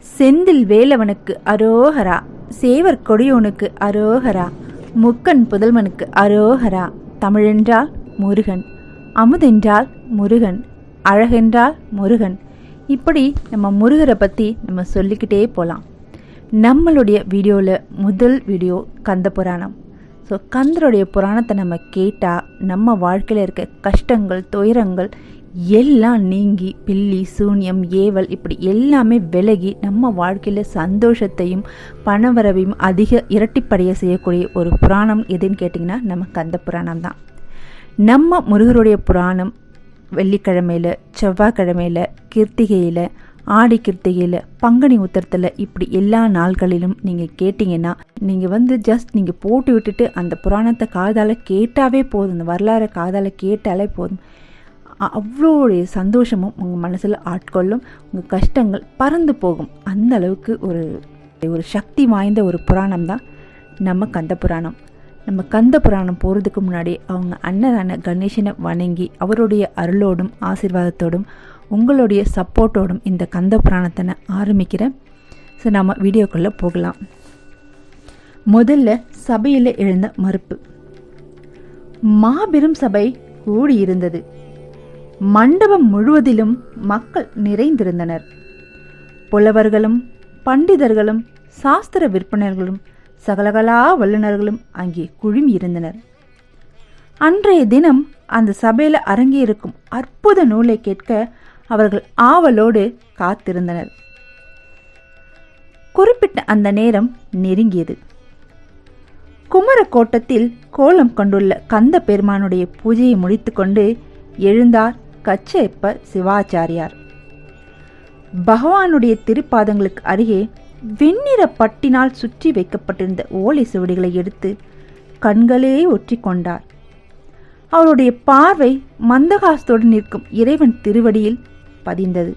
செந்தில் வேலவனுக்கு அரோகரா, சேவர் கொடியோனுக்கு அரோகரா, முக்கன் புதல்வனுக்கு அரோகரா. தமிழென்றால் முருகன், அமுதென்றால் முருகன், அழகென்றால் முருகன். இப்படி நம்ம முருகரை பற்றி நம்ம சொல்லிக்கிட்டே போகலாம். நம்மளுடைய வீடியோவில் முதல் வீடியோ கந்த புராணம். ஸோ கந்தருடைய புராணத்தை நம்ம கேட்டால் நம்ம வாழ்க்கையில் இருக்க கஷ்டங்கள், துயரங்கள் எல்லாம் நீங்கி பில்லி, சூன்யம், ஏவல் இப்படி எல்லாமே விலகி நம்ம வாழ்க்கையில் சந்தோஷத்தையும் பணவரவையும் அதிக இரட்டிப்படைய செய்யக்கூடிய ஒரு புராணம் எதுன்னு கேட்டிங்கன்னா நம்ம கந்த புராணம் தான். நம்ம முருகருடைய புராணம் வெள்ளிக்கிழமையில், செவ்வாய்க்கிழமையில், கிருத்திகையில், ஆடி கிருத்திகையில், பங்குனி உத்திரத்தில் இப்படி எல்லா நாள்களிலும் நீங்கள் கேட்டிங்கன்னா நீங்கள் ஜஸ்ட் நீங்கள் போட்டு விட்டுட்டு அந்த புராணத்தை காதால் கேட்டாவே போதும், இந்த வரலாறு காதால் கேட்டாலே போதும். அவ்வளோடைய சந்தோஷமும் உங்கள் மனசில் ஆட்கொள்ளும், உங்கள் கஷ்டங்கள் பறந்து போகும். அந்த அளவுக்கு ஒரு சக்தி வாய்ந்த ஒரு புராணம் தான் நம்ம கந்த புராணம். நம்ம கந்த புராணம் போகிறதுக்கு முன்னாடி அவங்க அண்ணனான கணேசனை வணங்கி அவருடைய அருளோடும் ஆசீர்வாதத்தோடும் உங்களுடைய சப்போர்ட்டோடும் இந்த கந்த புராணத்தை நான் ஆரம்பிக்கிறேன். ஸோ நம்ம வீடியோக்குள்ளே போகலாம். முதல்ல சபையில் எழுந்த மறுப்பு. மாபெரும் சபை கூடியிருந்தது. மண்டபம் முழுவதிலும் மக்கள் நிறைந்திருந்தனர். புலவர்களும் பண்டிதர்களும் சாஸ்திர விற்பனர்களும் சகலகலா வல்லுநர்களும் அங்கே குழுமி இருந்தனர். அன்றைய தினம் அந்த சபையில் அரங்கேறுக்கும் அற்புத நூலை கேட்க அவர்கள் ஆவலோடு காத்திருந்தனர். குறிப்பிட்ட அந்த நேரம் நெருங்கியது. குமரக்கோட்டத்தில் கோலம் கொண்டுள்ள கந்த பெருமானுடைய பூஜையை முடித்துக்கொண்டு எழுந்தார் கச்சியப்பர் சிவாச்சாரியார். பகவானுடைய திருப்பாதங்களுக்கு அருகே வெண்ணிற பட்டினால் சுற்றி வைக்கப்பட்டிருந்த ஓலை சுவடிகளை எடுத்து கண்களே ஒற்றி கொண்டார். அவருடைய பார்வை மந்தகாசத்தோடு நிற்கும் இறைவன் திருவடியில் பதிந்தது.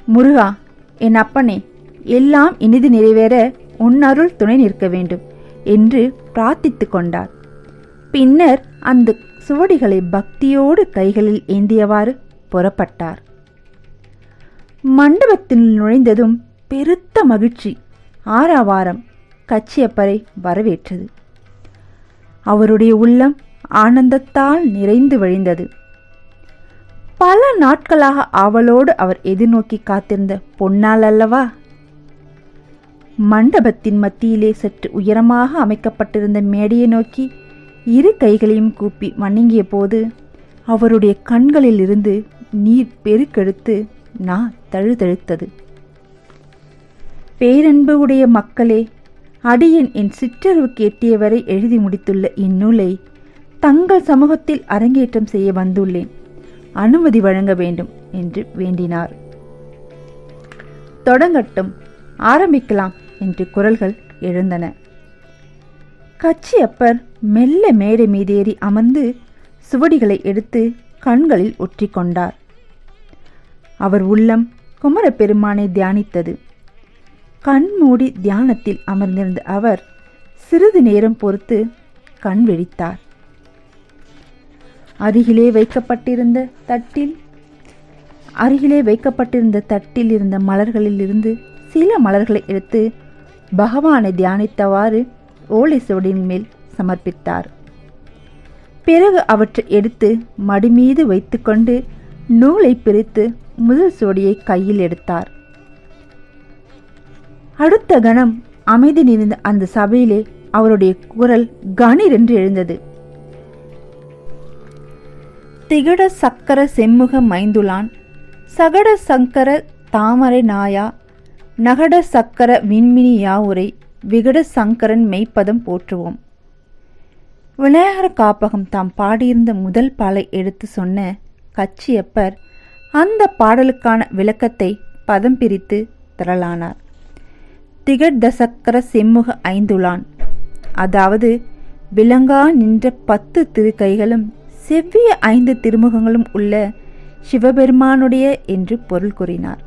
முருகா, என் அப்பனே, எல்லாம் இனிது நிறைவேற உன்னருள் துணை நிற்க வேண்டும் என்று பிரார்த்தித்து கொண்டார். பின்னர் அந்த சுவடிகளை பக்தியோடு கைகளில் ஏந்தியவாறு புறப்பட்டார். மண்டபத்தில் நுழைந்ததும் பெருத்த மகிழ்ச்சி, ஆரவாரம் கச்சியப்பரை வரவேற்றது. அவருடைய உள்ளம் ஆனந்தத்தால் நிறைந்து வழிந்தது. பல நாட்களாக ஆவலோடு அவர் எதிர்நோக்கி காத்திருந்த பொன்னாள் அல்லவா. மண்டபத்தின் மத்தியிலே சற்று உயரமாக அமைக்கப்பட்டிருந்த மேடையை நோக்கி இரு கைகளையும் கூப்பி வணங்கிய போது அவருடைய கண்களில் இருந்து நீர் பெருக்கெடுத்து தழுதழுத்தது. பேரன்பு உடைய மக்களே, அடியேன் என் சிற்றறிவுக்கு எட்டியவரை எழுதி முடித்துள்ள இந்நூலை தங்கள் சமூகத்தில் அரங்கேற்றம் செய்ய வந்துள்ளேன். அனுமதி வழங்க வேண்டும் என்று வேண்டினார். தொடங்கட்டும், ஆரம்பிக்கலாம் என்று குரல்கள் எழுந்தன. கச்சியப்பர் மெல்ல மேடை மீதேறி அமர்ந்து சுவடிகளை எடுத்து கண்களில் ஒற்றிக்கொண்டார். அவர் உள்ளம் குமரப்பெருமானை தியானித்தது. கண்மூடி தியானத்தில் அமர்ந்திருந்த அவர் சிறிது நேரம் பொறுத்து கண் விழித்தார். அருகிலே வைக்கப்பட்டிருந்த தட்டில் இருந்த மலர்களில் இருந்து சில மலர்களை எடுத்து பகவானை தியானித்தவாறு ஓலை சுவடியின் மேல் சமர்ப்பித்தார். பிறகு அவற்றை எடுத்து மடி மீது வைத்துக்கொண்டு நூலை பிரித்து முதல் சுவடியை கையில் எடுத்தார். அடுத்த கணம் அமைதி நிறைந்த அந்த சபையிலே அவருடைய குரல் கணீரென்று எழுந்தது. திகட சக்கர செம்முக மைந்துளான், சகட சங்கர தாமரை நாயா, நகட சக்கர விண்மினி யாவுரை, விகட சங்கரன் மெய்ப்பதம் போற்றுவோம். விநாயகர் காப்பகம் தாம் பாடியிருந்த முதல் பாலை எடுத்து சொன்ன கச்சியப்பர் அந்த பாடலுக்கான விளக்கத்தை பதம் பிரித்து தரலானார். திகடசக்கர செம்முக ஐந்துளான், அதாவது விளங்கா நின்ற 10 திருக்கைகளும் செவ்விய 5 திருமுகங்களும் உள்ள சிவபெருமானுடைய என்று பொருள் கூறினார்.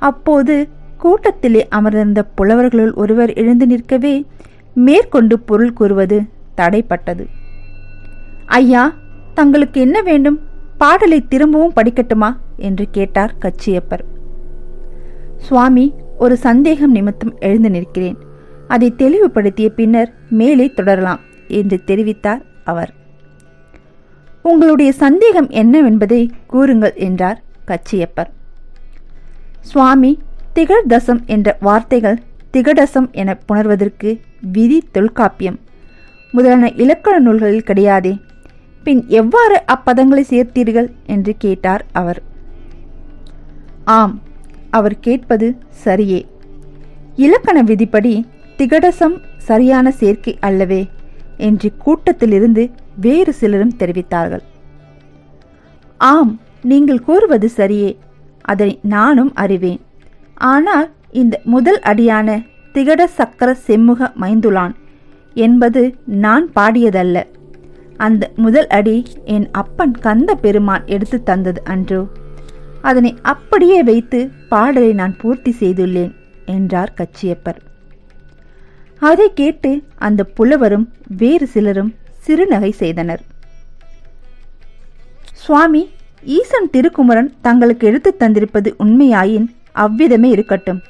அப்போது கூட்டத்திலே அமர்ந்திருந்த புலவர்களுள் ஒருவர் எழுந்து நிற்கவே மேற்கொண்டு பொருள் கூறுவது தடைப்பட்டது. ஐயா, தங்களுக்கு என்ன வேண்டும்? பாடலை திரும்பவும் படிக்கட்டுமா என்று கேட்டார் கச்சியப்பர். சுவாமி, ஒரு சந்தேகம் நிமித்தம் எழுந்து நிற்கிறேன். அதை தெளிவுபடுத்திய பின்னர் மேலே தொடரலாம் என்று தெரிவித்தார் அவர். உங்களுடைய சந்தேகம் என்னவென்பதை கூறுங்கள் என்றார் கச்சியப்பர். சுவாமி, திகழ்தசம் என்ற வார்த்தைகள் திகடசம் என புணர்வதற்கு விதி தொல்காப்பியம் முதலான இலக்கண நூல்களில் கிடையாதே, பின் எவ்வாறு அப்பதங்களை சேர்த்தீர்கள் என்று கேட்டார் அவர். ஆம், அவர் கேட்பது சரியே. இலக்கண விதிப்படி திகடசம் சரியான சேர்க்கை அல்லவே என்று கூட்டத்திலிருந்து வேறு சிலரும் தெரிவித்தார்கள். ஆம், நீங்கள் கூறுவது சரியே, அதை நானும் அறிவேன். ஆனால் இந்த முதல் அடியான திகட சக்கர செம்முக மைந்துளான் என்பது நான் பாடியதல்ல. அந்த முதல் அடி என் அப்பன் கந்த பெருமான் எடுத்து தந்தது அன்றோ. அதனை அப்படியே வைத்து பாடலை நான் பூர்த்தி செய்துள்ளேன் என்றார் கச்சியப்பர். அதை கேட்டு அந்த புலவரும் வேறு சிலரும் சிறுநகை செய்தனர். சுவாமி, ஈசன் திருக்குமரன் தங்களுக்கு எடுத்து தந்திருப்பது உண்மையாயின் அவ்விதமே இருக்கட்டும்.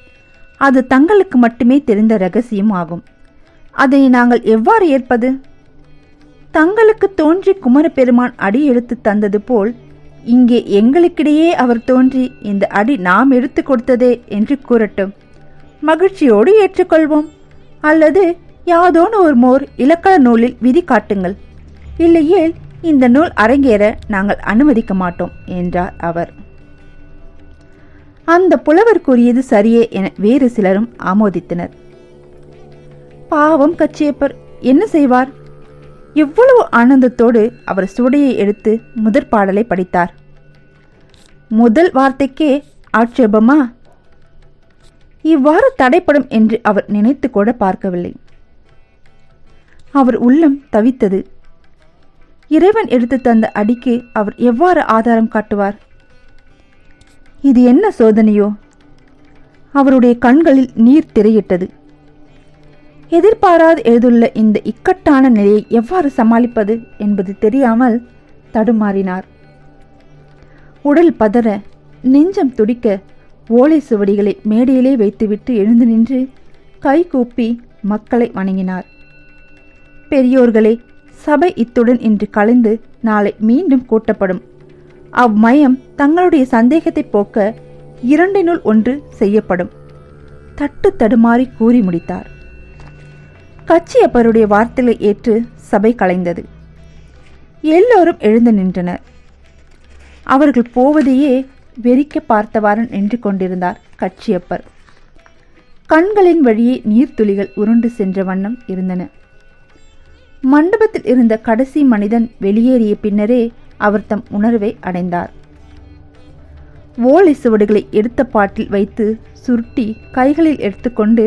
அது தங்களுக்கு மட்டுமே தெரிந்த இரகசியம் ஆகும். அதை நாங்கள் எவ்வாறு ஏற்பது? தங்களுக்கு தோன்றி குமரப்பெருமான் அடி எடுத்து தந்தது போல் இங்கே எங்களுக்கிடையே அவர் தோன்றி இந்த அடி நாம் எடுத்து கொடுத்ததே என்று கூறட்டும். மகிழ்ச்சியோடு ஏற்றுக்கொள்வோம். அல்லது யாதோன்னு ஒரு மோர் இலக்கண நூலில் விதி காட்டுங்கள். இல்லையேல் இந்த நூல் அரங்கேற நாங்கள் அனுமதிக்க மாட்டோம் என்றார் அவர். அந்த புலவர் கூறியது சரியே என வேறு சிலரும் ஆமோதித்தனர். பாவம் கச்சியப்பர் என்ன செய்வார்? எவ்வளவு ஆனந்தத்தோடு அவர் சுவடியை எடுத்து முதற் பாடலை படித்தார். முதல் வார்த்தைக்கே ஆட்சேபமா? இவ்வாறு தடைப்படும் என்று அவர் நினைத்து கூட பார்க்கவில்லை. அவர் உள்ளம் தவித்தது. இறைவன் எடுத்து தந்த அடிக்கு அவர் எவ்வாறு ஆதாரம் காட்டுவார்? இது என்ன சோதனையோ? அவருடைய கண்களில் நீர் திரையிட்டது. எதிர்பாராது எழுதுள்ள இந்த இக்கட்டான நிலையை எவ்வாறு சமாளிப்பது என்பது தெரியாமல் தடுமாறினார். உடல் பதற, நெஞ்சம் துடிக்க, ஓலை சுவடிகளை மேடையிலே வைத்துவிட்டு எழுந்து நின்று கை கூப்பி மக்களை வணங்கினார். பெரியோர்களே, சபை இத்துடன் இன்று கலைந்து நாளை மீண்டும் கூட்டப்படும். அவ்மயம் தங்களுடைய சந்தேகத்தை போக்க 2 1 செய்யப்படும். தட்டு தடுமாறி கூறி முடித்தார். கச்சியப்பருடைய வார்த்தைகளை ஏற்று சபை கலைந்தது. எல்லோரும் எழுந்து நின்றனர். அவர்கள் போவதையே வெறிக்க பார்த்தவாறு நின்று கொண்டிருந்தார் கச்சியப்பர். கண்களின் வழியே நீர்த்துளிகள் உருண்டு சென்ற வண்ணம் இருந்தன. மண்டபத்தில் இருந்த கடைசி மனிதன் வெளியேறிய பின்னரே அவர் தம் உணர்வை அடைந்தார். ஓலை சுவடுகளை எடுத்த பாட்டில் வைத்து சுருட்டி கைகளில் எடுத்துக்கொண்டு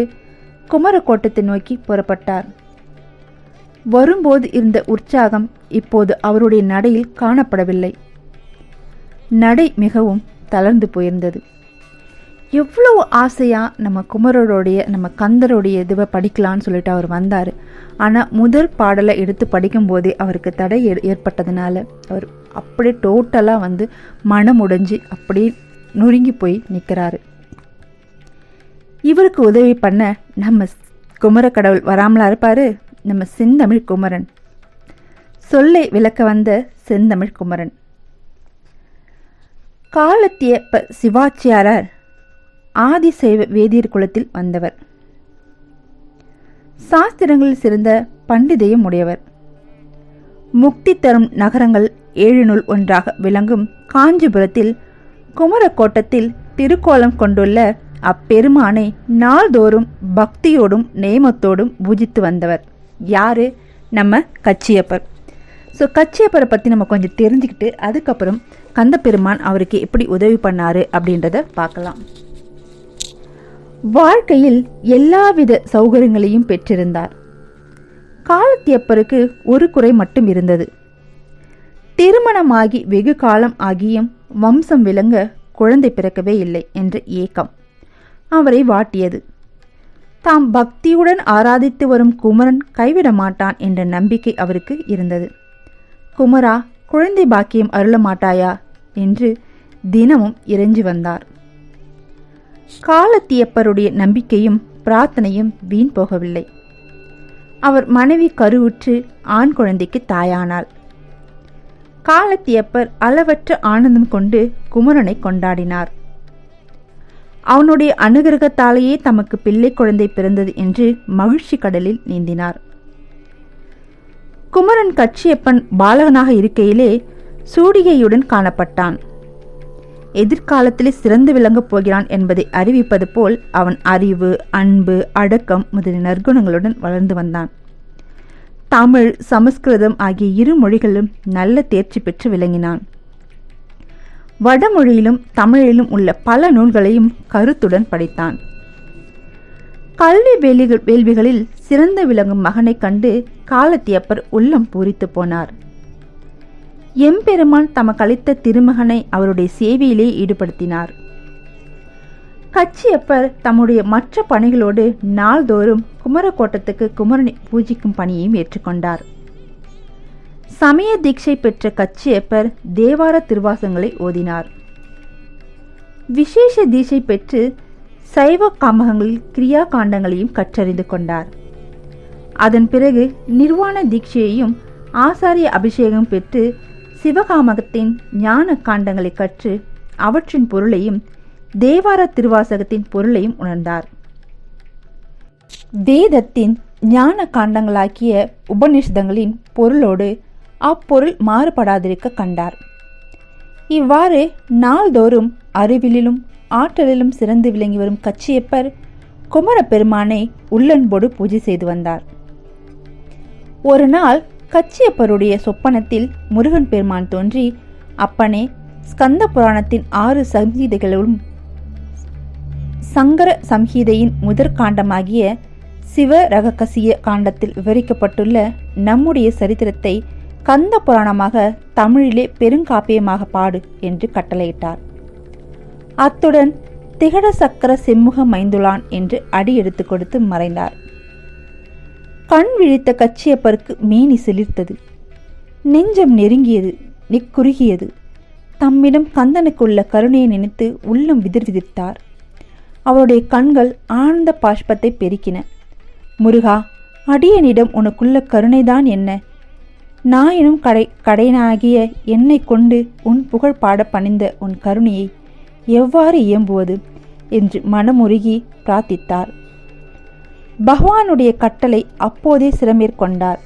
குமரக்கோட்டத்தை நோக்கி புறப்பட்டார். வரும்போது இருந்த உற்சாகம் இப்போது அவருடைய நடையில் காணப்படவில்லை. நடை மிகவும் தளர்ந்து போயிருந்தது. எவ்வளவு ஆசையா நம்ம குமரருடைய நம்ம கந்தருடைய இதுவை படிக்கலான்னு சொல்லிட்டு அவர் வந்தார். ஆனால் முதல் பாடலை எடுத்து படிக்கும்போதே அவருக்கு தடை ஏற்பட்டதுனால அவர் அப்படியே டோட்டலாக மனம் உடைஞ்சி அப்படியே நொறுங்கி போய் நிற்கிறாரு. இவருக்கு உதவி பண்ண நம்ம குமர கடவுள் வராமலா இருப்பார்? நம்ம செந்தமிழ் குமரன், சொல்லை விளக்க வந்த செந்தமிழ் குமரன். காலத்திய சிவாச்சியாரார் ஆதிசைவ வேதியர் குலத்தில் வந்தவர். சாஸ்திரங்களில் சிறந்த பண்டிதையும் உடையவர். முக்தி தரும் நகரங்கள் 7 ஒன்றாக விளங்கும் காஞ்சிபுரத்தில் குமரக்கோட்டத்தில் திருக்கோலம் கொண்டுள்ள அப்பெருமானை நாள்தோறும் பக்தியோடும் நேமத்தோடும் பூஜித்து வந்தவர். யாரு? நம்ம கச்சியப்பர். ஸோ கச்சியப்பரை பற்றி நம்ம கொஞ்சம் தெரிஞ்சுக்கிட்டு அதுக்கப்புறம் கந்தப்பெருமான் அவருக்கு எப்படி உதவி பண்ணாரு அப்படின்றத பார்க்கலாம். வாழ்க்கையில் எல்லாவித சௌகரியங்களையும் பெற்றிருந்தார். காலத்தியப்பருக்கு ஒரு குறை மட்டும் இருந்தது. திருமணமாகி வெகு காலம் ஆகியும் வம்சம் விளங்க குழந்தை பிறக்கவே இல்லை என்ற ஏக்கம் அவரை வாட்டியது. தாம் பக்தியுடன் ஆராதித்து வரும் குமரன் கைவிட மாட்டான் என்ற நம்பிக்கை அவருக்கு இருந்தது. குமரா, குழந்தை பாக்கியம் அருள மாட்டாயா என்று தினமும் இறைஞ்சி வந்தார். காலத்தியப்பருடைய நம்பிக்கையும் பிரார்த்தனையும் வீண் போகவில்லை. அவர் மனைவி கருவுற்று ஆண் குழந்தைக்கு தாயானாள். காலத்தியப்பர் அளவற்ற ஆனந்தம் கொண்டு குமரனை கொண்டாடினார். அவனுடைய அனுகிரகத்தாலேயே தமக்கு பிள்ளை குழந்தை பிறந்தது என்று மகிழ்ச்சி கடலில் நீந்தினார். குமரன் கச்சியப்பன் பாலகனாக இருக்கையிலே சூடிகையுடன் காணப்பட்டான். எதிர்காலத்திலே சிறந்து விளங்கப் போகிறான் என்பதை அறிவிப்பது போல் அவன் அறிவு, அன்பு, அடக்கம் முதலிய நற்குணங்களுடன் வளர்ந்து வந்தான். தமிழ், சமஸ்கிருதம் ஆகிய இரு மொழிகளிலும் நல்ல தேர்ச்சி பெற்று விளங்கினான். வடமொழியிலும் தமிழிலும் உள்ள பல நூல்களையும் கருத்துடன் படித்தான். கல்வி வேள்விகளில் சிறந்து விளங்கும் மகனை கண்டு காலத்தியப்பர் உள்ளம் பூரித்து போனார். எம்பெருமான் தமக்கு அளித்த திருமகனை அவருடைய சேவையிலே ஈடுபடுத்தினார். கச்சியப்பர் தம்முடைய மற்ற பணிகளோடு நாள்தோறும் குமரக்கோட்டத்துக்கு குமரனை பூஜிக்கும் பணியையும் ஏற்றுக்கொண்டார். சமய தீட்சை பெற்ற கச்சியப்பர் தேவார திருவாசங்களை ஓதினார். விசேஷ தீட்சை பெற்று சைவ காமகங்களில் கிரியா காண்டங்களையும் கற்றறிந்து கொண்டார். அதன் பிறகு நிர்வாண தீட்சையையும் ஆசாரிய அபிஷேகம் பெற்று சிவகாமகத்தின் ஞான காண்டங்களை கற்று அவற்றின் பொருளையும் தேவார திருவாசகத்தின் பொருளையும் உணர்ந்தார். வேதத்தின் ஞான காண்டங்களாக்கிய உபநிஷதங்களின் பொருளோடு அப்பொருள் மாறுபடாதிருக்க கண்டார். இவ்வாறு நாள்தோறும் அறிவிலும் ஆற்றலிலும் சிறந்து விளங்கி வரும் கச்சியப்பர் குமரப்பெருமானை உள்ளன்போடு பூஜை செய்து வந்தார். ஒரு நாள் கச்சியப்பருடைய சொப்பனத்தில் முருகன் பெருமான் தோன்றி, அப்பனே, ஸ்கந்த புராணத்தின் 6 சம்ஹீதைகளும் சங்கர சம்ஹீதையின் முதற் காண்டமாகிய சிவ ரகசிய காண்டத்தில் விவரிக்கப்பட்டுள்ள நம்முடைய சரித்திரத்தை கந்த புராணமாக தமிழிலே பெருங்காப்பியமாக பாடு என்று கட்டளையிட்டார். அத்துடன் திகட சக்கர செம்முக மைந்துளான் என்று அடி எடுத்து கொடுத்து மறைந்தார். கண் விழித்த கச்சியப்பருக்கு மேனி சிலிர்த்தது. நெஞ்சம் நெருங்கியது, நெக்குருகியது. தம்மிடம் கந்தனுக்குள்ள கருணையை நினைத்து உள்ளம் விதிர்விதிர்த்தார். அவருடைய கண்கள் ஆனந்த பாஷ்பத்தை பெருக்கின. முருகா, அடியனிடம் உனக்குள்ள கருணைதான் என்ன? நாயனும் கடையனாகிய என்னை கொண்டு உன் புகழ் பாட பணிந்த உன் கருணையை எவ்வாறு இயம்புவது என்று மனமுருகி பிரார்த்தித்தார். பகவானுடைய கட்டளை அப்போதே சிரமேற்கொண்டார்.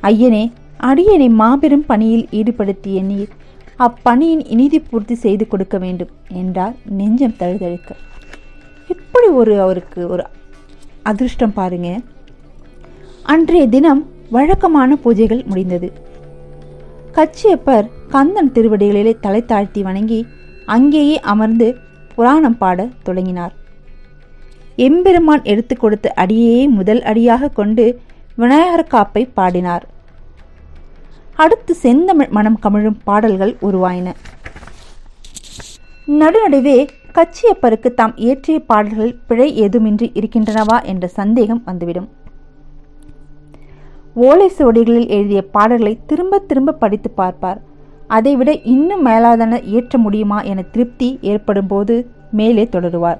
ஐயனே, அடியனை மாபெரும் பணியில் ஈடுபடுத்திய நீர் அப்பணியின் இனிதி பூர்த்தி செய்து கொடுக்க வேண்டும் என்றார் நெஞ்சம் தழுதழுக்க. இப்படி அவருக்கு ஒரு அதிர்ஷ்டம் பாருங்க. அன்றைய தினம் வழக்கமான பூஜைகள் முடிந்தது. கச்சியப்பர் கந்தன் திருவடிகளிலே தலை தாழ்த்தி வணங்கி அங்கேயே அமர்ந்து புராணம் பாட தொடங்கினார். எம்பெருமான் எடுத்து கொடுத்த அடியே முதல் அடியாக கொண்டு விநாயகர் காப்பை பாடினார். அடுத்து செந்தமிழ் மனம் கமிழும் பாடல்கள் உருவாயின. நடுநடுவே கச்சியப்பருக்கு தாம் இயற்றிய பாடல்கள் பிழை ஏதுமின்றி இருக்கின்றனவா என்ற சந்தேகம் வந்துவிடும். ஓலை சுவடிகளில் எழுதிய பாடல்களை திரும்ப திரும்ப படித்து பார்ப்பார். அதைவிட இன்னும் மேலாதன இயற்ற முடியுமா என திருப்தி ஏற்படும் போது மேலே தொடருவார்.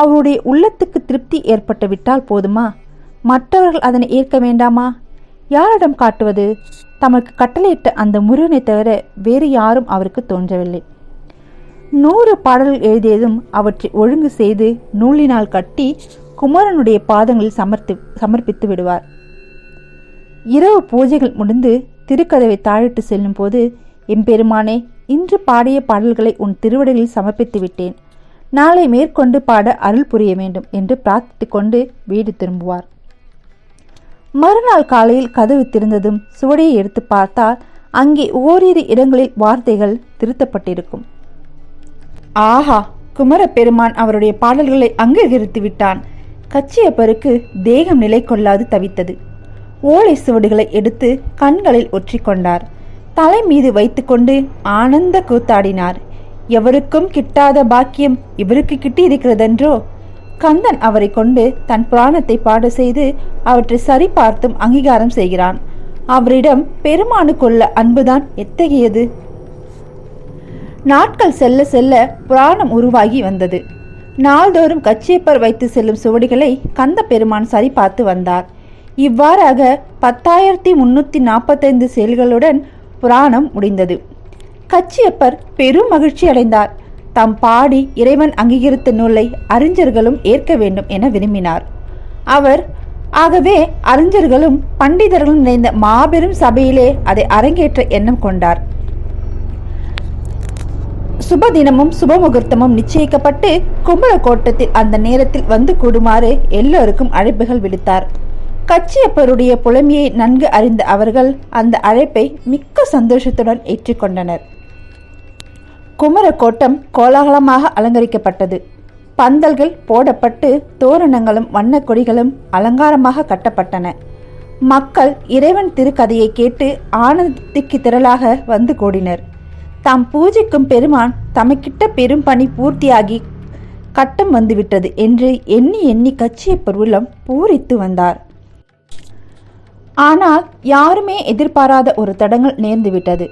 அவருடைய உள்ளத்துக்கு திருப்தி ஏற்பட்டு விட்டால் போதுமா? மற்றவர்கள் அதனை ஏற்க வேண்டாமா? யாரிடம் காட்டுவது? தமக்கு கட்டளையிட்ட அந்த முருகனை தவிர வேறு யாரும் அவருக்கு தோன்றவில்லை. 100 பாடல்கள் எழுதியதும் அவற்றை ஒழுங்கு செய்து நூலினால் கட்டி குமரனுடைய பாதங்களில் சமர்ப்பித்து விடுவார். இரவு பூஜைகள் முடிந்து திருக்கதவை தாழிட்டு செல்லும் போது, எம்பெருமானே, இன்று பாடிய பாடல்களை உன் திருவடிகளில் சமர்ப்பித்து விட்டேன். நாளை மேற்கொண்டு பாட அருள் புரிய வேண்டும் என்று பிரார்த்தித்து கொண்டு வீடு திரும்புவார். மறுநாள் காலையில் கதவு திறந்ததும் சுவடியை எடுத்து பார்த்தால் அங்கே ஓரிரு இடங்களில் வார்த்தைகள் திருத்தப்பட்டிருக்கும். ஆஹா, குமரப்பெருமான் அவருடைய பாடல்களை அங்கீகரித்து விட்டான். கச்சியப்பருக்கு தேகம் நிலை கொள்ளாது தவித்தது. ஓலை சுவடுகளை எடுத்து கண்களில் ஒற்றிக்கொண்டார். தலை மீது வைத்துக்கொண்டு ஆனந்த கூத்தாடினார். எவருக்கும் கிட்டாத பாக்கியம் இவருக்கு கிட்டியிருக்கிறதென்றோ? கந்தன் அவரை கொண்டு தன் புராணத்தை பாட செய்து அவற்றை சரிபார்த்தும் அங்கீகாரம் செய்கிறான். அவரிடம் பெருமானுக்குள்ள அன்புதான் எத்தகையது! நாட்கள் செல்ல செல்ல புராணம் உருவாகி வந்தது. நாள்தோறும் கச்சியப்பர் வைத்து செல்லும் சுவடிகளை கந்த பெருமான் சரிபார்த்து வந்தார். இவ்வாறாக 10,345 செயல்களுடன் புராணம் முடிந்தது. கச்சியப்பர் பெரும் மகிழ்ச்சி அடைந்தார். தாம் பாடி இறைவன் அங்கீகரித்த நூலை அறிஞர்களும் ஏற்க வேண்டும் என விரும்பினார். ஆகவே அறிஞர்களும் பண்டிதர்களும் நிறைந்த மாபெரும் சபையிலே அதை அரங்கேற்ற எண்ணம் கொண்டார். சுப தினமும் சுபமுகூர்த்தமும் நிச்சயிக்கப்பட்டு கும்பலக்கோட்டத்தில் அந்த நேரத்தில் வந்து கூடுமாறு எல்லோருக்கும் அழைப்புகள் விடுத்தார். கச்சியப்பருடைய புலமையை நன்கு அறிந்த அவர்கள் அந்த அழைப்பை மிக்க சந்தோஷத்துடன் ஏற்றுக்கொண்டனர். குமரக்கோட்டம் கோலாகலமாக அலங்கரிக்கப்பட்டது. பந்தல்கள் போடப்பட்டு தோரணங்களும் வண்ண கொடிகளும் அலங்காரமாக கட்டப்பட்டன. மக்கள் இறைவன் திருக்கதையை கேட்டு ஆனந்தத்திற்கு திரளாக வந்து கூடினர். தாம் பூஜிக்கும் பெருமான் தமக்கிட்ட பெரும் பணி பூர்த்தியாகி கட்டம் வந்துவிட்டது என்று எண்ணி எண்ணி கச்சியப்பர் உள்ளம் பூரித்து வந்தார். ஆனால் யாருமே எதிர்பாராத ஒரு தடங்கல் நேர்ந்துவிட்டது.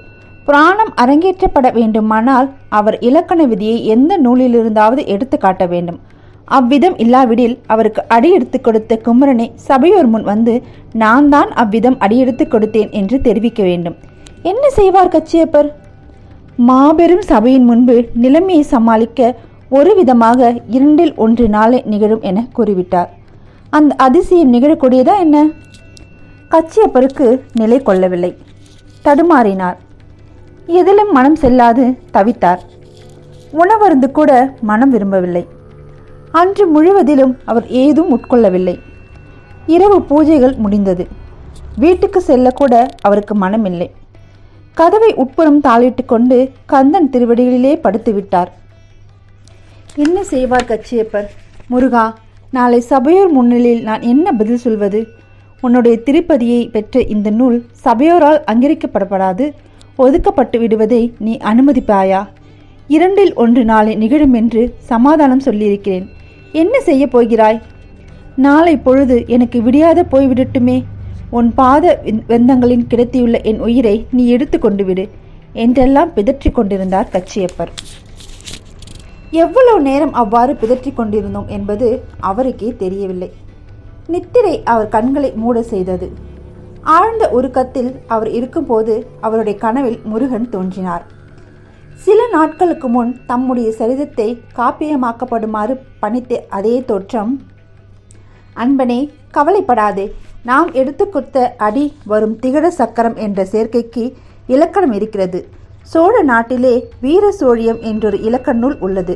புராணம் அரங்கேற்றப்பட வேண்டுமானால் அவர் இலக்கண விதியை எந்த நூலிலிருந்தாவது எடுத்து காட்ட வேண்டும். அவ்விதம் இல்லாவிடில் அவருக்கு அடியெடுத்து கொடுத்த குமரனை சபையோர் முன் வந்து நான் தான் அவ்விதம் அடியெடுத்து கொடுத்தேன் என்று தெரிவிக்க வேண்டும். என்ன செய்வார் கச்சியப்பர்? மாபெரும் சபையின் முன்பு நிலைமையை சமாளிக்க ஒரு விதமாக 2இல் 1 நாளே நிகழும் என கூறிவிட்டார். அந்த அதிசயம் நிகழக்கூடியதா என்ன? கச்சியப்பருக்கு நிலை கொள்ளவில்லை. தடுமாறினார். எதிலும் மனம் செல்லாது தவித்தார். உணவருந்து கூட மனம் விரும்பவில்லை. அன்று முழுவதிலும் அவர் ஏதும் உட்கொள்ளவில்லை. இரவு பூஜைகள் முடிந்தது. வீட்டுக்கு செல்லக்கூட அவருக்கு மனமில்லை. கதவை உட்புறம் தாளிட்டு கொண்டு கந்தன் திருவடிகளிலே படுத்து விட்டார். என்ன செய்வார் கச்சியப்பர்? முருகா, நாளை சபையோர் முன்னிலையில் நான் என்ன பதில் சொல்வது? உன்னுடைய திருப்பதியை பெற்ற இந்த நூல் சபையோரால் அங்கீகரிக்கப்படாது ஒதுக்கப்பட்டு விடுவதை நீ அனுமதிப்பாயா? 2இல் 1 நாளை நிகழும் என்று சமாதானம் சொல்லியிருக்கிறேன். என்ன செய்ய போகிறாய்? நாளை பொழுது எனக்கு விடியாத போய்விடட்டுமே. உன் பாத வெந்தங்களின் கிடைத்தியுள்ள என் உயிரை நீ எடுத்து கொண்டு விடு என்றெல்லாம் பிதற்றி கொண்டிருந்தார் கச்சியப்பர். எவ்வளவு நேரம் அவ்வாறு பிதற்றி கொண்டிருந்தோம் என்பது அவருக்கே தெரியவில்லை. நித்திரை அவர் கண்களை மூட செய்தது. ஆழ்ந்த உருக்கத்தில் அவர் இருக்கும்போது அவருடைய கனவில் முருகன் தோன்றினார். சில நாட்களுக்கு முன் தம்முடைய சரிதத்தை காப்பியமாக்கப்படுமாறு பணித்த அதே தோற்றம். அன்பனே, கவலைப்படாதே. நாம் எடுத்து கொடுத்த அடி வரும் திகட சக்கரம் என்ற சேர்க்கைக்கு இலக்கணம் இருக்கிறது. சோழ நாட்டிலே வீர சோழியம் என்றொரு இலக்கண நூல் உள்ளது.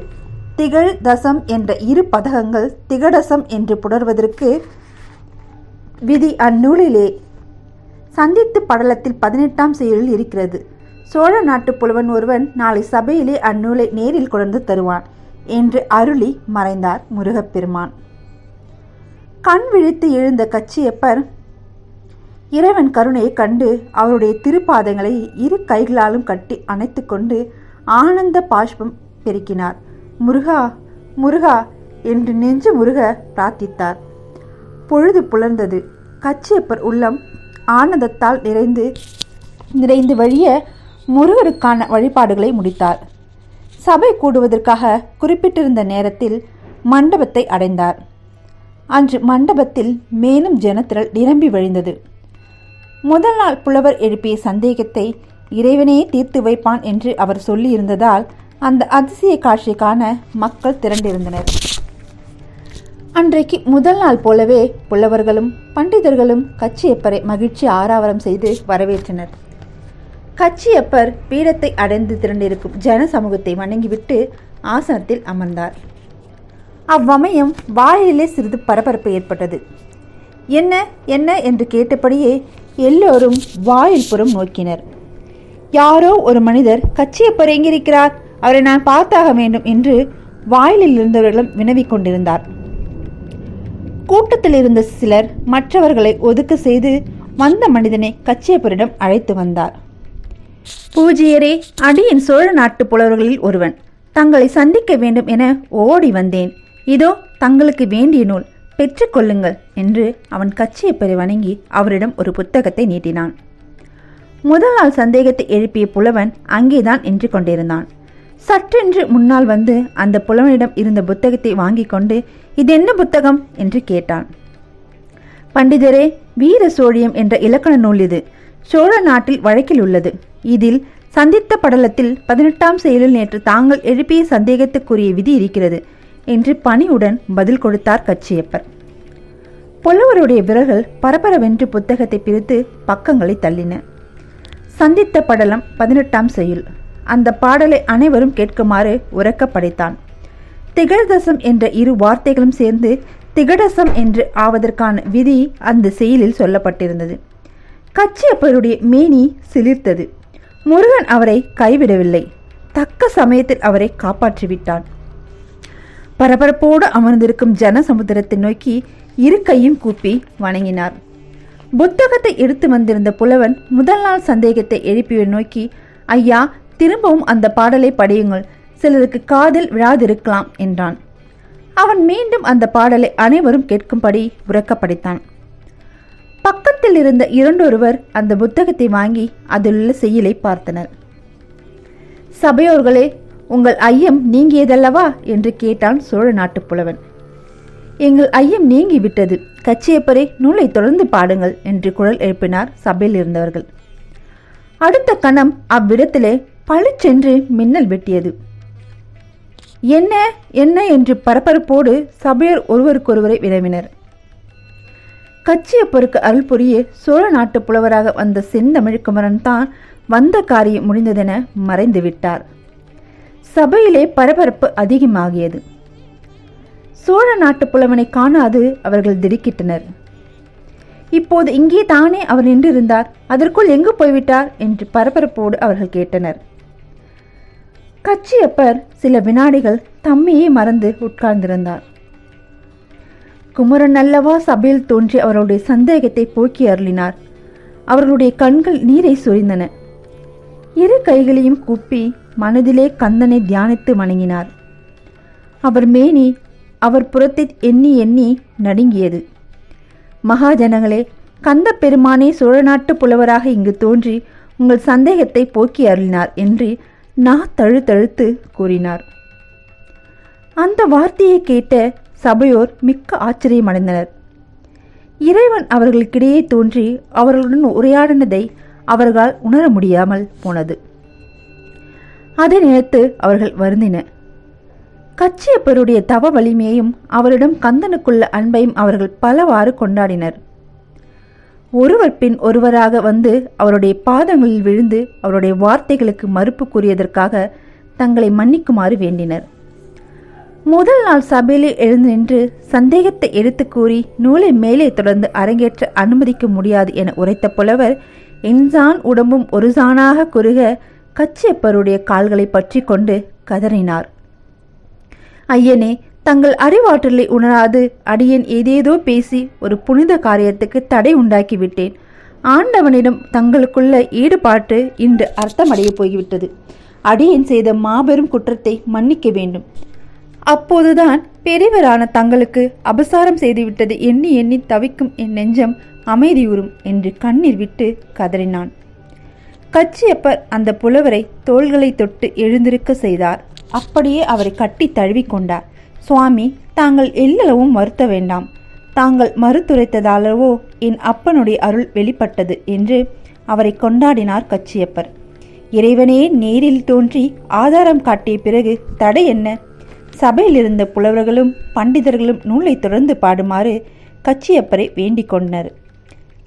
திகழ் தசம் என்ற 2 பதகங்கள் திகடசம் என்று புணர்வதற்கு விதி அந்நூலிலே சந்தித்து படலத்தில் 18ஆம் செயலில் இருக்கிறது. சோழ நாட்டு புலவன் ஒருவன் நாளை சபையிலே அந்நூலை நேரில் கொண்டு தருவான் என்று அருளி மறைந்தார் முருகப்பெருமான். கண் விழித்து எழுந்த கச்சியப்பர் இறைவன் கருணையை கண்டு அவருடைய திருப்பாதங்களை 2 கைகளாலும் கட்டி அணைத்து கொண்டு ஆனந்த பாஷ்பம் பெருக்கினார். முருகா, முருகா என்று நெஞ்சு முருக பிரார்த்தித்தார். பொழுது புலர்ந்தது. கச்சியப்பர் உள்ளம் ஆனந்தத்தால் நிறைந்து வழிய முருகருக்கான வழிபாடுகளை முடித்தார். சபை கூடுவதற்காக குறிப்பிட்டிருந்த நேரத்தில் மண்டபத்தை அடைந்தார். அன்று மண்டபத்தில் மேலும் ஜனத்திரள் நிரம்பி வழிந்தது. முதல் நாள் புலவர் எழுப்பிய சந்தேகத்தை இறைவனே தீர்த்து வைப்பான் என்று அவர் சொல்லியிருந்ததால் அந்த அதிசய காட்சியை காண மக்கள் திரண்டிருந்தனர். அன்றைக்கு முதல் நாள் போலவே புலவர்களும் பண்டிதர்களும் கச்சியப்பரை மகிழ்ச்சி ஆரவாரம் செய்து வரவேற்றனர். கச்சியப்பர் பீடத்தை அடைந்து திரண்டிருக்கும் ஜன சமூகத்தை வணங்கிவிட்டு ஆசனத்தில் அமர்ந்தார். அவ்வமயம் வாயிலே சிறிது பரபரப்பு ஏற்பட்டது. என்ன என்ன என்று கேட்டபடியே எல்லோரும் வாயில் புறம் நோக்கினர். யாரோ ஒரு மனிதர் கச்சியப்பர் எங்கிருக்கிறார், அவரை நான் பார்த்தாக வேண்டும் என்று வாயிலில் இருந்தவர்களும் வினவிக் கொண்டிருந்தார். கூட்டத்தில் இருந்த சிலர் மற்றவர்களை ஒதுக்க செய்து வந்த மனிதனை கச்சியப்பரிடம் அழைத்து வந்தார். பூஜ்யரே, அடியின் சோழ நாட்டு புலவர்களில் ஒருவன். தங்களை சந்திக்க வேண்டும் என ஓடி வந்தேன். இதோ தங்களுக்கு வேண்டிய நூல், பெற்றுக்கொள்ளுங்கள் என்று அவன் கச்சியப்பரை வணங்கி அவரிடம் ஒரு புத்தகத்தை நீட்டினான். முதல் நாள் சந்தேகத்தை எழுப்பிய புலவன் அங்கேதான் நின்று கொண்டிருந்தான். சற்றென்று முன்னால் வந்து அந்த புலவனிடம் இருந்த புத்தகத்தை வாங்கி கொண்டு, இது என்ன புத்தகம் என்று கேட்டான். பண்டிதரே, வீர சோழியம் என்ற இலக்கண நூல் இது. சோழ நாட்டில் வழக்கில் உள்ளது. இதில் சந்தித்த படலத்தில் 18ஆம் செயலில் நேற்று தாங்கள் எழுப்பிய சந்தேகத்துக்குரிய விதி இருக்கிறது என்று பணிவுடன் பதில் கொடுத்தார் கச்சியப்பர். புலவருடைய விரல்கள் பரபரவென்று புத்தகத்தை பிரித்து பக்கங்களை தள்ளின. சந்தித்த படலம் 18ஆம் செயல். அந்த பாடலை அனைவரும் கேட்குமாறு உரக்க படைத்தான். திகழ்தசம் என்ற இரு வார்த்தைகளும் சேர்ந்து திகடசம் என்று ஆவதற்கான விதி அந்த செயலில் சொல்லப்பட்டிருந்தது. கச்சியப்பருடைய மேனி சிலிர்த்தது. முருகன் அவரை கைவிடவில்லை. தக்க சமயத்தில் அவரை காப்பாற்றிவிட்டான். பரபரப்போடு அமர்ந்திருக்கும் ஜனசமுத்திரத்தை நோக்கி இரு கையும் கூப்பி வணங்கினார். புத்தகத்தை எடுத்து வந்திருந்த புலவன் முதல் நாள் சந்தேகத்தை எழுப்பிய நோக்கி, ஐயா, திரும்பவும் அந்த பாடலை படியுங்கள், சிலருக்கு காதில் விழாதிருக்கலாம் என்றான். அவன் மீண்டும் அந்த பாடலை அனைவரும் கேட்கும்படி உரக்க படித்தான். பக்கத்தில் இருந்த இரண்டொருவர் அந்த புத்தகத்தை வாங்கி அதிலுள்ள செய்யுளை பார்த்தனர். சபையோர்களே, உங்கள் ஐயம் நீங்கியதல்லவா என்று கேட்டான் சோழ நாட்டு புலவன். எங்கள் ஐயம் நீங்கிவிட்டது. கச்சியப்பரே, நூலை தொடர்ந்து பாடுங்கள் என்று குரல் எழுப்பினார் சபையில் இருந்தவர்கள். அடுத்த கணம் அவ்விடத்திலே பளிச்சென்று மின்னல் வெட்டியது. என்ன என்ன என்று பரபரப்போடு சபையோர் ஒருவருக்கொருவரை வினவினர். கச்சியப்பருக்கு அருள் புரிய சோழ நாட்டு புலவராக வந்த செந்தமிழ்குமரன் தான் வந்த காரியம் முடிந்ததென மறைந்து விட்டார். சபையிலே பரபரப்பு அதிகமாகியது. சோழ நாட்டு புலவனை காணாது அவர்கள் திடுக்கிட்டனர். இப்போது இங்கே தானே அவர் நின்றிருந்தார், அதற்குள் எங்கு போய்விட்டார் என்று பரபரப்போடு அவர்கள் கேட்டனர். கச்சியப்பர் சில வினாடிகள் தம்மையே மறந்து உட்கார்ந்திருந்தார். குமரன் அல்லவா சபையில் தோன்றி அவர்களுடைய சந்தேகத்தை போக்கி அருளினார். அவர்களுடைய கண்கள் நீரை சொரிந்தன. இரு கைகளையும் கூப்பி மனதிலே கந்தனை தியானித்து வணங்கினார். அவர் மேனி அவர் புறத்தை எண்ணி எண்ணி நடுங்கியது. மகாஜனங்களே, கந்த பெருமானே சோழ நாட்டு புலவராக இங்கு தோன்றி உங்கள் சந்தேகத்தை போக்கி அருளினார் என்று தழுத்தழுத்து கூறினார். அந்த வார்த்தையை கேட்ட சபையோர் மிக்க ஆச்சரியமடைந்தனர். இறைவன் அவர்களுக்கிடையே தோன்றி அவர்களுடன் உரையாடினதை அவர்களால் உணர முடியாமல் போனது. அதை நினைத்து அவர்கள் வருந்தினர். கச்சியப்பருடைய தவ வலிமையையும் அவரிடம் கந்தனுக்குள்ள அன்பையும் அவர்கள் பலவாறு கொண்டாடினர். ஒருவர் பின் ஒருவராக வந்து அவருடைய பாதங்களில் விழுந்து அவருடைய வார்த்தைகளுக்கு மறுப்பு கூறியதற்காக தங்களை மன்னிக்குமாறு வேண்டினர். முதல் நாள் சபையிலே எழுந்து நின்று சந்தேகத்தை எடுத்து கூறி நூலை மேலே தொடர்ந்து அரங்கேற்ற அனுமதிக்க முடியாது என உரைத்த புலவர் என்சான் உடம்பும் ஒரு சானாக குறுக கச்சியப்பருடைய கால்களை பற்றி கொண்டு கதறினார். ஐயனே, தங்கள் அறிவாற்றலை உணராது அடியேன் ஏதேதோ பேசி ஒரு புனித காரியத்துக்கு தடை உண்டாக்கிவிட்டேன். ஆண்டவனிடம் தங்களுக்குள்ள ஈடுபாட்டு இன்று அர்த்தமடைய போய்விட்டது. அடியேன் செய்த மாபெரும் குற்றத்தை மன்னிக்க வேண்டும். அப்போதுதான் பெரியவரான தங்களுக்கு அபசாரம் செய்துவிட்டது எண்ணி எண்ணி தவிக்கும் என் நெஞ்சம் அமைதியுறும் என்று கண்ணீர் விட்டு கதறினான். கச்சியப்பர் அந்த புலவரை தோள்களை தொட்டு எழுந்திருக்க செய்தார். அப்படியே அவரை கட்டி தழுவி கொண்டார். சுவாமி, தாங்கள் எல்லளவும் வருத்த வேண்டாம். தாங்கள் மறுத்துரைத்ததாலவோ என் அப்பனுடைய அருள் வெளிப்பட்டது என்று அவரை கொண்டாடினார் கச்சியப்பர். இறைவனே நேரில் தோன்றி ஆதாரம் காட்டிய பிறகு தடை என்ன? சபையில் இருந்த புலவர்களும் பண்டிதர்களும் நூலை தொடர்ந்து பாடுமாறு கச்சியப்பரை வேண்டிக் கொண்டனர்.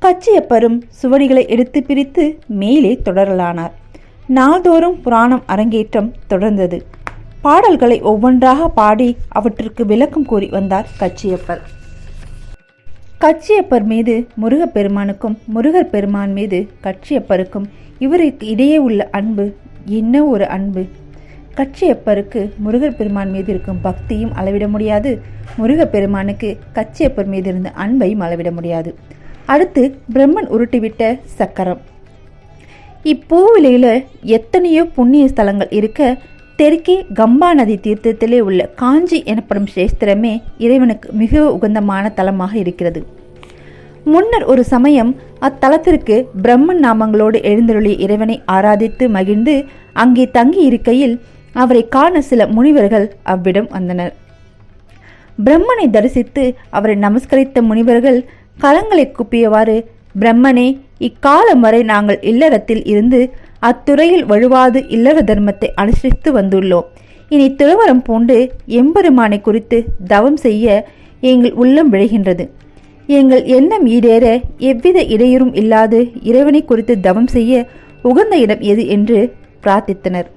கச்சியப்பரும் சுவடிகளை எடுத்து பிரித்து மேலே தொடரலானார். நாள்தோறும் புராணம் அரங்கேற்றம் தொடர்ந்தது. பாடல்களை ஒவ்வொன்றாக பாடி அவற்றிற்கு விளக்கம் கூறி வந்தார் கச்சியப்பர். கச்சியப்பர் மீது முருகப்பெருமானுக்கும் முருகர் பெருமான் மீது கச்சியப்பருக்கும் இவருக்கு இடையே உள்ள அன்பு என்ன ஒரு அன்பு! கச்சியப்பருக்கு முருகர் பெருமான் மீது இருக்கும் பக்தியும் அளவிட முடியாது, முருகப்பெருமானுக்கு கச்சியப்பர் மீது இருந்த அன்பையும் அளவிட முடியாது. அடுத்து பிரம்மன் உருட்டிவிட்ட சக்கரம். இப்பூவிலையில் எத்தனையோ புண்ணிய ஸ்தலங்கள் இருக்க தெற்கே கம்பா நதி தீர்த்தத்திலே உள்ள காஞ்சி எனப்படும் சேஸ்திரமே இறைவனுக்கு மிக உகந்தமான தலமாக இருக்கிறது. முன்னர் ஒரு சமயம் அத்தலத்திற்கு பிரம்மன் நாமங்களோடு எழுந்தருளிய இறைவனை ஆராதித்து மகிழ்ந்து அங்கே தங்கி இருக்கையில் அவரை காண சில முனிவர்கள் அவ்விடம் வந்தனர். பிரம்மனை தரிசித்து அவரை நமஸ்கரித்த முனிவர்கள் கரங்களை குப்பியவாறு, பிரம்மனே, இக்காலம் வரை நாங்கள் இல்லறத்தில் இருந்து அத்துறையில் வழுவாது இல்லற தர்மத்தை அனுசரித்து வந்துள்ளோம். இனி துறவரம் பூண்டு எம்பெருமானை குறித்து தவம் செய்ய எங்கள் உள்ளம் விளைகின்றது. எங்கள் எண்ணம் ஈடேற எவ்வித இடையூறும் இல்லாது இறைவனை குறித்து தவம் செய்ய உகந்த இடம் எது என்று பிரார்த்தித்தனர்.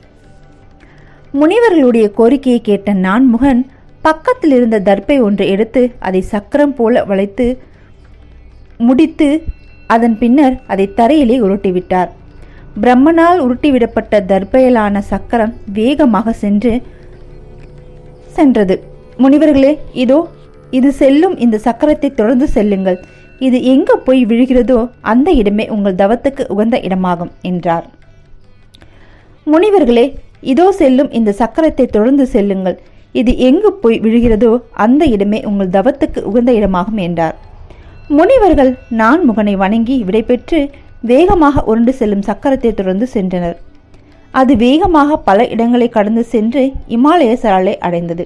முனிவர்களுடைய கோரிக்கையை கேட்ட நான்முகன் பக்கத்தில் இருந்த தர்ப்பை ஒன்றை எடுத்து அதை சக்கரம் போல வளைத்து முடித்து அதன் பின்னர் அதை தரையிலே உருட்டிவிட்டார். பிரம்மனால் உருட்டிவிடப்பட்ட தர்ப்பையிலான சக்கரம் வேகமாக சென்றது. முனிவர்களே, இதோ இது செல்லும் இந்த சக்கரத்தை தொடர்ந்து செல்லுங்கள். இது எங்கு போய் விழுகிறதோ அந்த இடமே உங்கள் தவத்துக்கு உகந்த இடமாகும் என்றார். முனிவர்களே, இதோ செல்லும் இந்த சக்கரத்தை தொடர்ந்து செல்லுங்கள். இது எங்கு போய் விழுகிறதோ அந்த இடமே உங்கள் தவத்துக்கு உகந்த இடமாகும் என்றார். முனிவர்கள் நான்முகனை வணங்கி விடைபெற்று வேகமாக உருண்டு செல்லும் சக்கரத்தை தொடர்ந்து சென்றனர். அது வேகமாக பல இடங்களை கடந்து சென்று இமாலய சரலை அடைந்தது.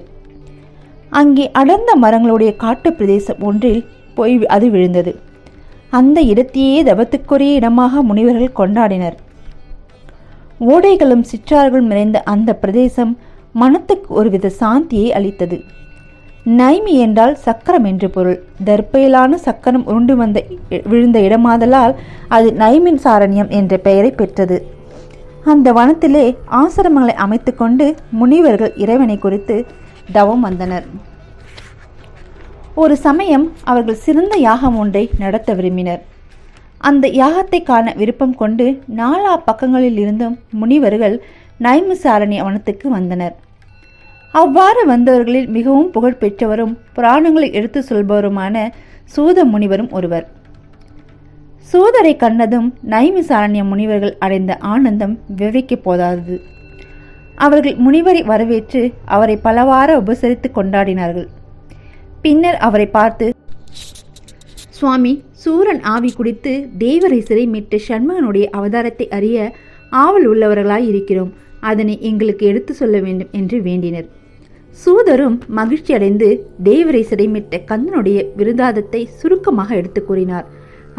அங்கே அடர்ந்த மரங்களுடைய காட்டு பிரதேசம் ஒன்றில் போய் அது விழுந்தது. அந்த இடத்தையே தவத்துக்குரிய இடமாக முனிவர்கள் கொண்டாடினர். ஓடைகளும் சிற்றார்களும் நிறைந்த அந்த பிரதேசம் மனத்துக்கு ஒருவித சாந்தியை அளித்தது. நைமி என்றால் சக்கரம் என்று பொருள். தர்ப்பையிலான சக்கரம் உருண்டு விழுந்த இடமாதலால் அது நைமின் சாரண்யம் என்ற பெயரை பெற்றது. அந்த வனத்திலே ஆசிரமங்களை அமைத்து கொண்டு முனிவர்கள் இறைவனை குறித்து தவம் வந்தனர். ஒரு சமயம் அவர்கள் சிறந்த யாகம் ஒன்றை நடத்த விரும்பினர். அந்த யாகத்தை காண விருப்பம் கொண்டு நாலா பக்கங்களில் இருந்தும் முனிவர்கள் நைமிசாரண்ய வனத்துக்கு வந்தனர். அவ்வாறு வந்தவர்களில் மிகவும் புகழ் பெற்றவரும் புராணங்களை எடுத்து சொல்பவருமான சூத முனிவரும் ஒருவர். சூதரை கண்டதும் நைமிசாரண்ய முனிவர்கள் அடைந்த ஆனந்தம் விவரிக்க போதாதது. அவர்கள் முனிவரை வரவேற்று அவரை பலவார உபசரித்து கொண்டாடினார்கள். பின்னர் அவரை பார்த்து, சுவாமி, சூரன் ஆவி குடித்து தேவரை சிறை மீட்ட சண்முகனுடைய அவதாரத்தை அறிய ஆவல் உள்ளவர்களாய் இருக்கிறோம். அதனை எங்களுக்கு எடுத்து சொல்ல வேண்டும் என்று வேண்டினர். சூதரும் மகிழ்ச்சி அடைந்து தேவரை சிறைமிட்ட கந்தனுடைய விருதாதத்தை சுருக்கமாக எடுத்து கூறினார்.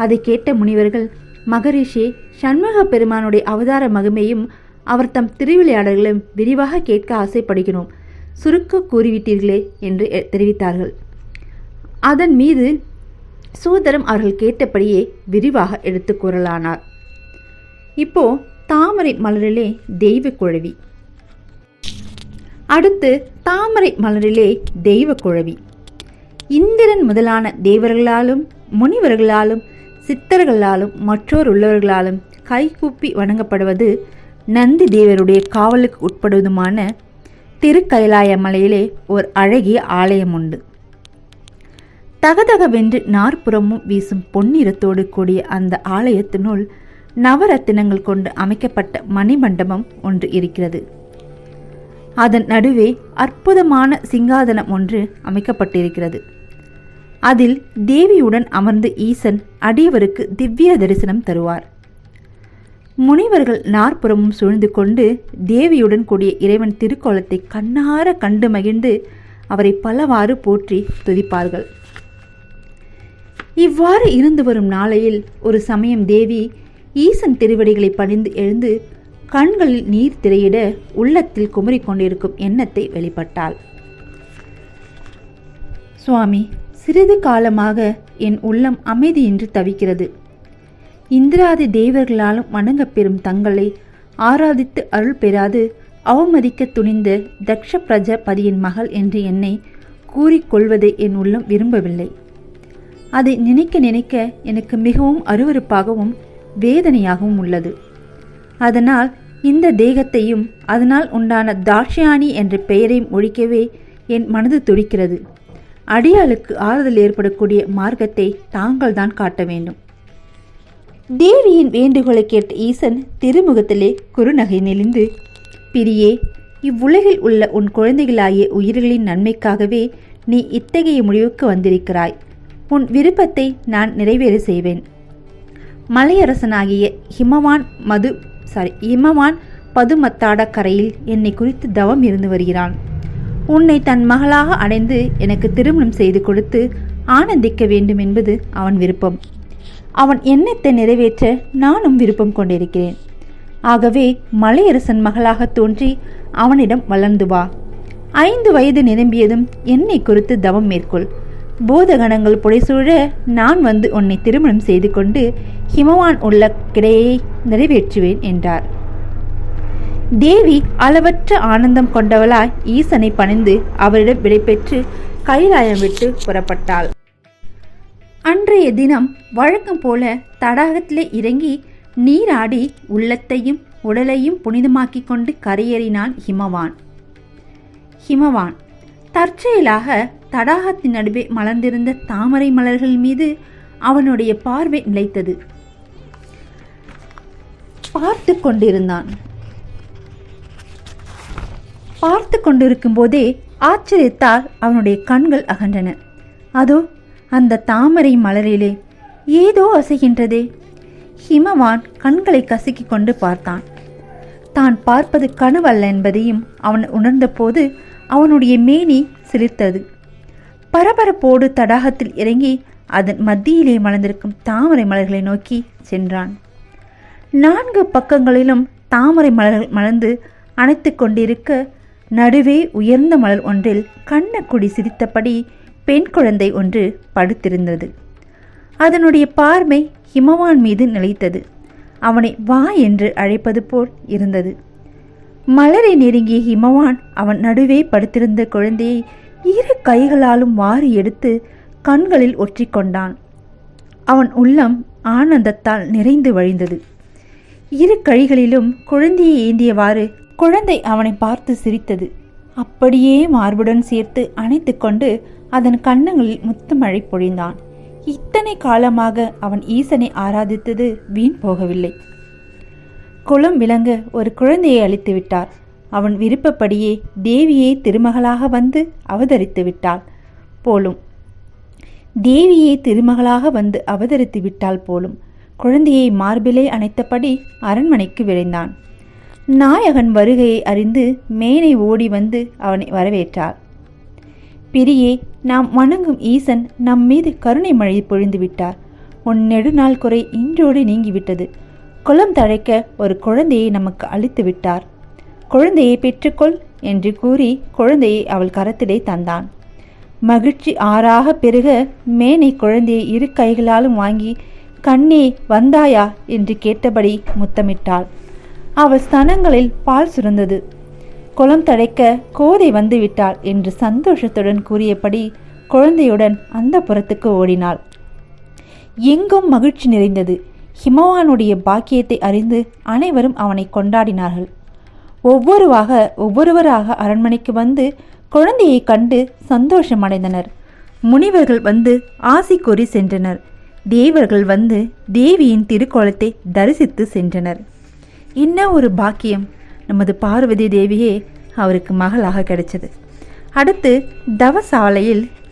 அதை கேட்ட முனிவர்கள், மகரிஷி, சண்முக பெருமானுடைய அவதார மகிமையும் அவர் தம் திருவிளையாடல்களும் விரிவாக கேட்க ஆசைப்படுகிறோம். சுருக்க கூறிவிட்டீர்களே என்று தெரிவித்தார்கள். அதன் மீது சூதரம் அவர்கள் கேட்டபடியே விரிவாக எடுத்து கூறலானார். இப்போ தாமரை மலரிலே தெய்வ குழவி. அடுத்து தாமரை மலரிலே தெய்வ குழவி. இந்திரன் முதலான தேவர்களாலும் முனிவர்களாலும் சித்தர்களாலும் மற்றோர் உள்ளவர்களாலும் கைகூப்பி வணங்கப்படுவது நந்தி தேவருடைய காவலுக்கு உட்படுவதுமான திருக்கைலாய மலையிலே ஒரு அழகிய ஆலயம் உண்டு. தகதகவென்று நாற்புறமும் வீசும் பொன்னிறத்தோடு கூடிய அந்த ஆலயத்தினுள் நவரத்தினங்கள் கொண்டு அமைக்கப்பட்ட மணிமண்டபம் ஒன்று இருக்கிறது. அதன் நடுவே அற்புதமான சிங்காதனம் ஒன்று அமைக்கப்பட்டிருக்கிறது. அதில் தேவியுடன் அமர்ந்து ஈசன் அடியவருக்கு திவ்ய தரிசனம் தருவார். முனிவர்கள் நாற்புறமும் சூழ்ந்து கொண்டு தேவியுடன் கூடிய இறைவன் திருக்கோலத்தை கண்ணார கண்டு மகிழ்ந்து அவரை பலவாறு போற்றி துதிப்பார்கள். இவ்வாறு இருந்து வரும் நாளையில் ஒரு சமயம் தேவி ஈசன் திருவடிகளை பணிந்து எழுந்து கண்களில் நீர் திரையிட உள்ளத்தில் குமரிக் கொண்டிருக்கும் எண்ணத்தை வெளிப்பட்டாள். சுவாமி, சிறிது காலமாக என் உள்ளம் அமைதியின்றி தவிக்கிறது. இந்திராதி தேவர்களாலும் வணங்கப்பெறும் தங்களை ஆராதித்து அருள் பெறாது அவமதிக்க துணிந்த தக்ஷ பிரஜாபதியின் மகள் என்று என்னை கூறிக்கொள்வதை என் உள்ளம் விரும்பவில்லை. அதை நினைக்க நினைக்க எனக்கு மிகவும் அருவருப்பாகவும் வேதனையாகவும் உள்ளது. அதனால் இந்த தேகத்தையும் அதனால் உண்டான தாட்சியாணி என்ற பெயரையும் ஒழிக்கவே என் மனது துடிக்கிறது. அடியாளுக்கு ஆறுதல் ஏற்படக்கூடிய மார்க்கத்தை தாங்கள் தான் காட்ட வேண்டும். தேவியின் வேண்டுகோளை கேட்ட ஈசன் திருமுகத்திலே குறுநகை நெளிந்து, பிரியே, இவ்வுலகில் உள்ள உன் குழந்தைகளாகிய உயிர்களின் நன்மைக்காகவே நீ இத்தகைய முடிவுக்கு வந்திருக்கிறாய். உன் விருப்பத்தை நான் நிறைவேற செய்வேன். மலையரசனாகிய ஹிமவான் பதுமத்தாட கரையில் என்னை குறித்து தவம் இருந்து வருகிறான். உன்னை தன் மகளாக அடைந்து எனக்கு திருமணம் செய்து கொடுத்து ஆனந்திக்க வேண்டும் என்பது அவன் விருப்பம். அவன் எண்ணத்தை நிறைவேற்ற நானும் விருப்பம் கொண்டிருக்கிறேன். ஆகவே மலையரசன் மகளாக தோன்றி அவனிடம் வளர்ந்து வா. 5 வயது நிரம்பியதும் என்னை குறித்து தவம் மேற்கொள். பூதகணங்கள் புடைசூழ நான் வந்து உன்னை திருமணம் செய்து கொண்டு ஹிமவான் உள்ள கிடையை நிறைவேற்றுவேன் என்றார். தேவி அளவற்ற ஆனந்தம் கொண்டவளாய் ஈசனை பணிந்து அவரிடம் விடைபெற்று கைலாயம் விட்டு புறப்பட்டாள். அன்றைய தினம் வழக்கம் போல தடாகத்திலே இறங்கி நீராடி உள்ளத்தையும் உடலையும் புனிதமாக்கிக் கொண்டு கரையேறினான் ஹிமவான். தற்செயலாக தடாகத்தின் நடுவே மலர்ந்திருந்த தாமரை மலர்கள் மீது அவனுடைய பார்வை நிலைத்தது. பார்த்து கொண்டிருக்கும் போதே ஆச்சரியத்தால் அவனுடைய கண்கள் அகன்றன. அதோ அந்த தாமரை மலரிலே ஏதோ அசைகின்றதே. ஹிமவான் கண்களை கசக்கிக் கொண்டு பார்த்தான். தான் பார்ப்பது கனவல்ல என்பதையும் அவன் உணர்ந்த போது அவனுடைய மேனி சிலிர்த்தது. பரபரப்போடு தடாகத்தில் இறங்கி அதன் மத்தியிலே மலர்ந்திருக்கும் தாமரை மலர்களை நோக்கி சென்றான். 4 பக்கங்களிலும் தாமரை மலர்கள் மலர்ந்து அணைத்து கொண்டிருக்க நடுவே உயர்ந்த மலர் ஒன்றில் கண்ணக்குடி சிரித்தபடி பெண் குழந்தை ஒன்று படுத்திருந்தது. அதனுடைய பார்வை ஹிமவான் மீது நிலைத்தது. அவனை வா என்று அழைப்பது போல் இருந்தது. மலரை நெருங்கிய ஹிமவான் அவன் நடுவே படுத்திருந்த குழந்தையை 2 கைகளாலும் வாரி எடுத்து கண்களில் ஒற்றிக்கொண்டான். அவன் உள்ளம் ஆனந்தத்தால் நிறைந்து வழிந்தது. 2 கழிகளிலும் குழந்தையை ஏந்தியவாறு குழந்தை அவனை பார்த்து சிரித்தது. அப்படியே மார்புடன் சேர்த்து அணைத்து கொண்டு அதன் கன்னங்களில் முத்துமழை பொழிந்தான். இத்தனை காலமாக அவன் ஈசனை ஆராதித்தது வீண் போகவில்லை. குலம் விளங்க ஒரு குழந்தையை அளித்து விட்டார். அவன் விருப்பப்படியே தேவியை திருமகளாக வந்து அவதரித்து விட்டாள் போலும். குழந்தையை மார்பிலே அணைத்தபடி அரண்மனைக்கு விரைந்தான். நாயகன் வருகையை அறிந்து மேனை ஓடி வந்து அவனை வரவேற்றாள். பிரியே, நாம் வணங்கும் ஈசன் நம் மீது கருணை மழை பொழிந்து விட்டார். உன் நெடுநாள் குறை இன்றோடு நீங்கிவிட்டது. குலம் தழைக்க ஒரு குழந்தையை நமக்கு அளித்து விட்டார். குழந்தையை பெற்றுக்கொள் என்று கூறி குழந்தையை அவள் கரத்திலே தந்தான். மகிழ்ச்சி ஆறாக பெருக மேனை குழந்தையை 2 கைகளாலும் வாங்கி கண்ணே வந்தாயா என்று கேட்டபடி முத்தமிட்டாள். அவள் ஸ்தனங்களில் பால் சுரந்தது. குலம் தழைக்க கோதை வந்து விட்டாள் என்று சந்தோஷத்துடன் கூறியபடி குழந்தையுடன் அந்த புறத்துக்கு ஓடினாள். எங்கும் மகிழ்ச்சி நிறைந்தது. ஹிமவானுடைய பாக்கியத்தை அறிந்து அனைவரும் அவனை கொண்டாடினார்கள். ஒவ்வொருவராக அரண்மனைக்கு வந்து குழந்தையை கண்டு சந்தோஷமடைந்தனர். முனிவர்கள் வந்து ஆசி கூறி சென்றனர். தேவர்கள் வந்து தேவியின் திருக்கோலத்தை தரிசித்து சென்றனர். இன்னும் ஒரு பாக்கியம், நமது பார்வதி தேவியே அவருக்கு மகளாக கிடைச்சது. அடுத்து தவசாலையில்